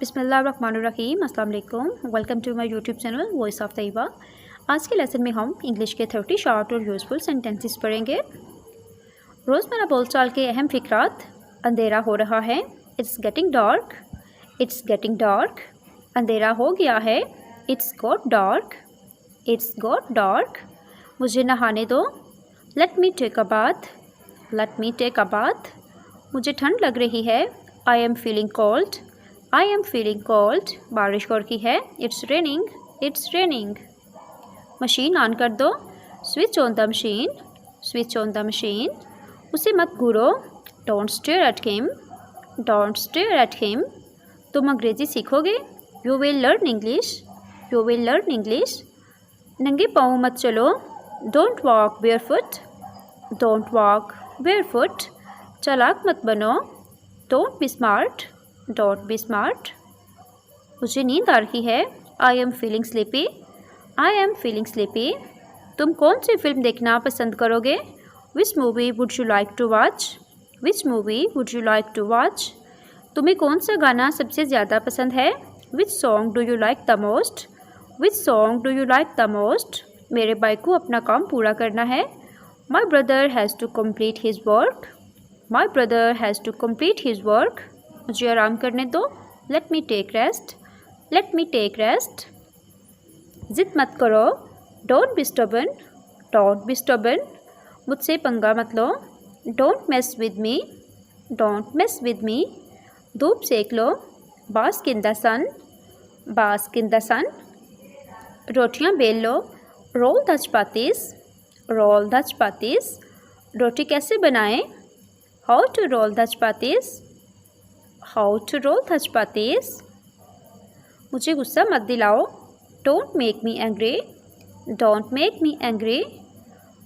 बिस्मिल्लाहिर्रहमानिर्रहीम, अस्सलाम वालेकुम। Welcome to my YouTube channel voice of Tayyaba. आज के लेसन में हम इंग्लिश के 30 शॉर्ट और यूज़फुल सेंटेंसेस पढ़ेंगे। रोज़मर्रा बोलचाल के अहम फ़िक्रात। अंधेरा हो रहा है, it's getting dark. It's getting dark. अंधेरा हो गया है, it's got dark. It's got dark. मुझे नहाने दो, let me take a bath. Let me take a bath. मुझे ठंड लग रही है, I am feeling cold. I am feeling cold. बारिश हो रही है, it's raining. It's raining. Machine on कर दो, switch on the machine. Switch on the machine. उसे मत घूरो, don't stare at him. Don't stare at him. तुम अंग्रेज़ी सीखोगे, you will learn English. You will learn English. नंगे पाँव मत चलो, don't walk barefoot. Don't walk barefoot. चालाक मत बनो, don't be smart. Don't be smart. मुझे नींद आ रही है, I am feeling sleepy. I am feeling sleepy. तुम कौन सी फिल्म देखना पसंद करोगे, which movie would you like to watch. Which movie would you like to watch. तुम्हें कौन सा गाना सबसे ज़्यादा पसंद है, which song do you like the most. Which song do you like the most. मेरे भाई को अपना काम पूरा करना है, my brother has to complete his work. My brother has to complete his work. मुझे आराम करने दो, let me take rest. Let me take rest. ज़िद मत करो, don't be stubborn. Don't be stubborn. मुझसे पंगा मत लो, don't mess with me. Don't mess with me. धूप सेक लो, bask in the sun. Bask in the sun. रोटियां बेल लो, roll the chapatis. Roll the chapatis. रोटी कैसे बनाएं, how to roll the chapatis. How to roll the chapatis. मुझे गुस्सा मत दिलाओ, don't make me angry. Don't make me angry.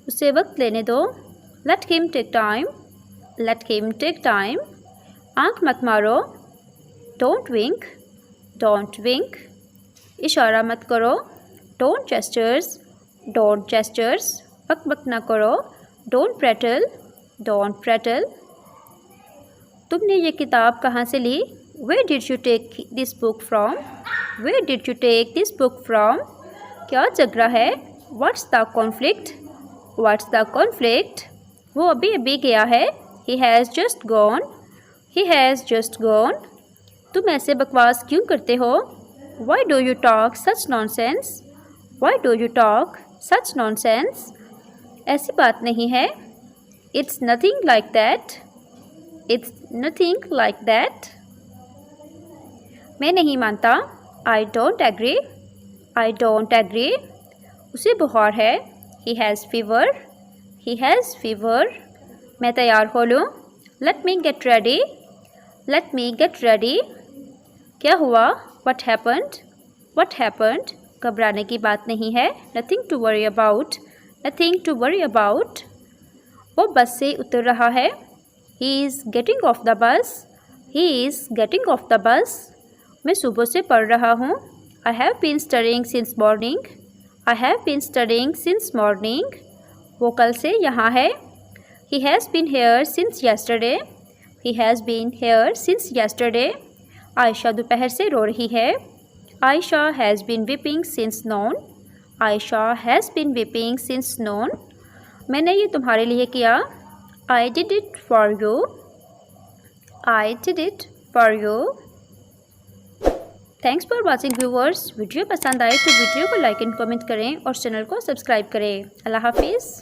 उसे वक्त लेने दो, let him take time. Let him take time. आँख मत मारो, डोंट विंक। Don't wink. इशारा मत करो, डोंट जेस्चर्स। Don't gestures. बक बक ना करो, डोंट प्रेटल। Don't petrol. तुमने ये किताब कहाँ से ली, where did you take this book from. Where did you take this book from. क्या झगड़ा है, what's the conflict. What's the conflict. वो अभी अभी गया है, he has just gone. He has just gone. तुम ऐसे बकवास क्यों करते हो, why do you talk such nonsense. Why do you talk such nonsense. ऐसी बात नहीं है, it's nothing like that. It's nothing like that. मैं नहीं मानता, I don't agree. I don't agree. उसे बुखार है, he has fever. He has fever. मैं तैयार हो लूँ, let me get ready. Let me get ready. क्या हुआ, व्हाट हैपेंड। What happened. घबराने की बात नहीं है, nothing to worry about. Nothing to worry about. वो बस से उतर रहा है, he is getting off the bus. He is getting off the bus. मैं सुबह से पढ़ रहा हूँ, I have been studying since morning. I have been studying since morning. वो कल से यहाँ है, he has been here since yesterday. He has been here since yesterday. Ayesha दोपहर से रो रही है, Ayesha has been weeping since noon. Ayesha has been weeping since noon. मैंने ये तुम्हारे लिए किया, I did it for you. I did it for you. Thanks for watching viewers. Video पसंद आए तो वीडियो को लाइक एंड कमेंट करें और चैनल को सब्सक्राइब करें। अल्लाह हाफिज़।